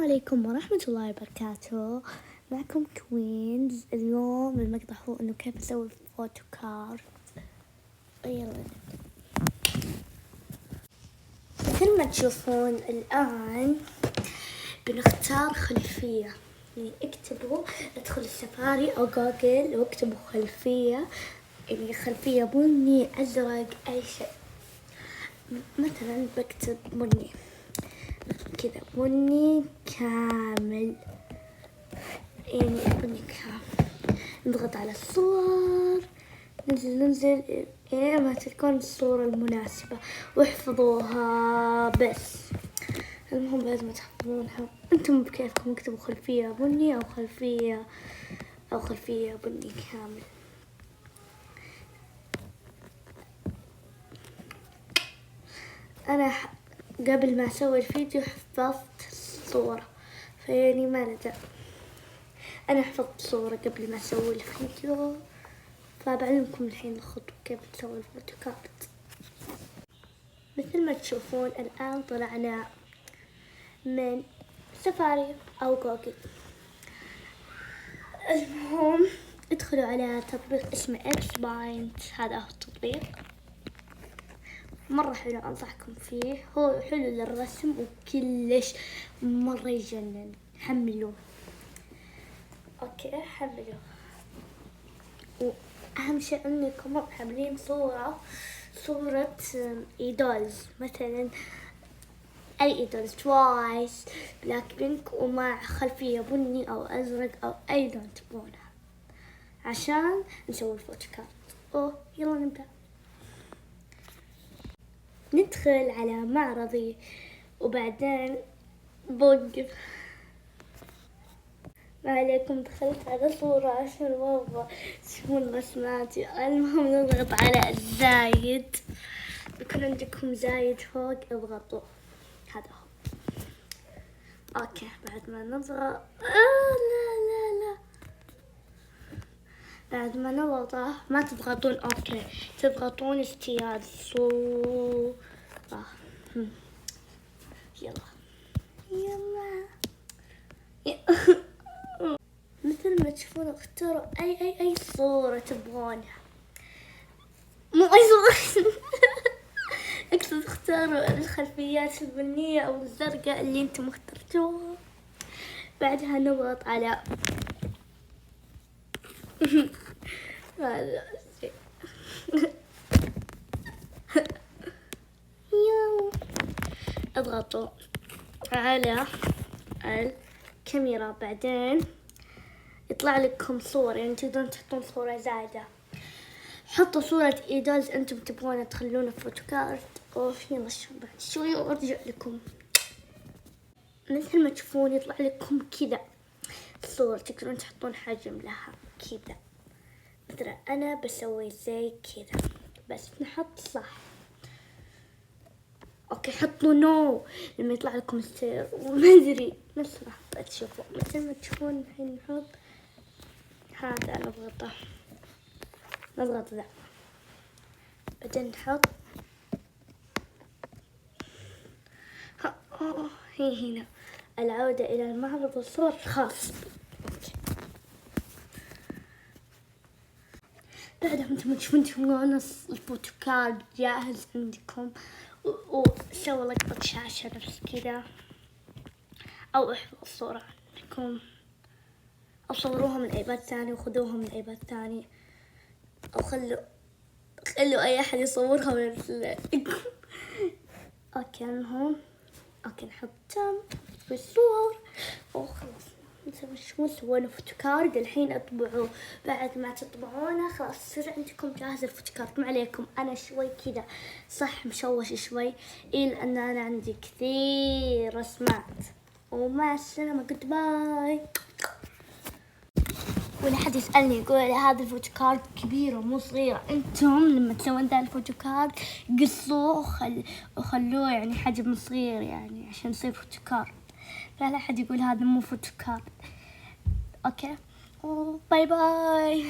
عليكم ورحمة الله وبركاته. معكم كوينز. اليوم المقطع هو انه كيف اسوي فوتو كارد. يلا مثل ما تشوفون الان بنختار خلفية، يعني اكتبوا، ادخل السفاري او جوجل واكتبوا خلفية، يعني خلفية بني ازرق اي شيء. مثلا بكتب بني كذا، بني كامل، يعني بني كامل. نضغط على الصور، ننزل إيه ما تكون الصورة المناسبة واحفظوها. بس المهم لازم تحفظونها انتم بكيفكم، اكتبوا خلفية بني او خلفية بني كامل. انا قبل ما اسوي الفيديو حفظت الصورة، فيعني ما ندم. انا حفظت صورة قبل ما اسوي الفيديو، فبعلمكم الحين الخطوة كيف تسوي الفوتو كارد. مثل ما تشوفون الآن طلعنا من سفاري أو جوجل. المهم ادخلوا على تطبيق اسمه إكس باينت، هذا هو التطبيق مرة حلو، أنصحكم فيه، هو حلو للرسم وكلش مرة يجنن. حملوه. أوكي حملوه، وأهم شيء أنكم حاملين صورة ايدولز، مثلا اي ايدولز، توايس، بلاك بينك، ومع خلفية بني او ازرق او اي لون تبونه عشان نسوي الفوتو كارد. يلا نبدأ. ندخل على معرضي وبعدين بوقف. ما عليكم، دخلت على صورة عشان والله تشوفون رسماتي. المهم نضغط على الزايد، يكون عندكم زايد فوق اضغطوا، هذا هو. اوكي بعد ما نضغط لا بعد ما نضغطه ما تضغطون اوكي، تضغطون اجتياز صورة. يلا مثل ما تشوفون اختاروا اي صورة تبغونها، مو اي صورة. اقصد اختاروا الخلفيات البنية او الزرقاء اللي انتم اخترتوها. بعدها نضغط على هذا الشيء. اضغطوا على الكاميرا، بعدين يطلع لكم صور، يعني تقدرون تحطون صورة زايدة. حطوا صورة ايدولز انتم تبغونها تخلونه فوتو كارد. يلا بعد شوي وارجع لكم. مثل ما تشوفون يطلع لكم كذا صور، تقدرون تحطون حجم لها كذا. مثلا انا بسوي زي كذا، بس نحط صح. اوكي حطوا نو لما يطلع لكم السير، وما ادري نفس ما تشوفوا. مثل ما تشوفون الحين نحط هذا، نضغط ذا، بعدين نحط هي هنا العودة إلى المعرض والصور الخاص. بعدها انتم تشوفون الفوتو كارد جاهز عندكم، وسووا لقطة شاشة نفس كذا، أو احفظوا الصورة عندكم، أو صوروها من ايباد ثاني وخذوها من ايباد ثاني، أو خلوا أي أحد يصورها من أوكي المهم اوكي نحط في الصور وخلاص. نسوي سوينا فوتو كارد. الحين اطبعوه. بعد ما تطبعونه خلاص يصير عندكم جاهز الفوتو كارد. ما عليكم، انا شوي كذا صح مشوش شوي، لان انا عندي كثير رسمات. ومع السلامة، جود باي. ولا حد يسألني يقول هذا الفوتو كارد كبيرة مو صغيرة، انتم لما تسوون ذا الفوتو كارد قصوه وخلوه يعني حجم صغير، يعني عشان يصير فوتو كارد. فلا حد يقول هذا مو فوتو كارد. اوكي باي باي.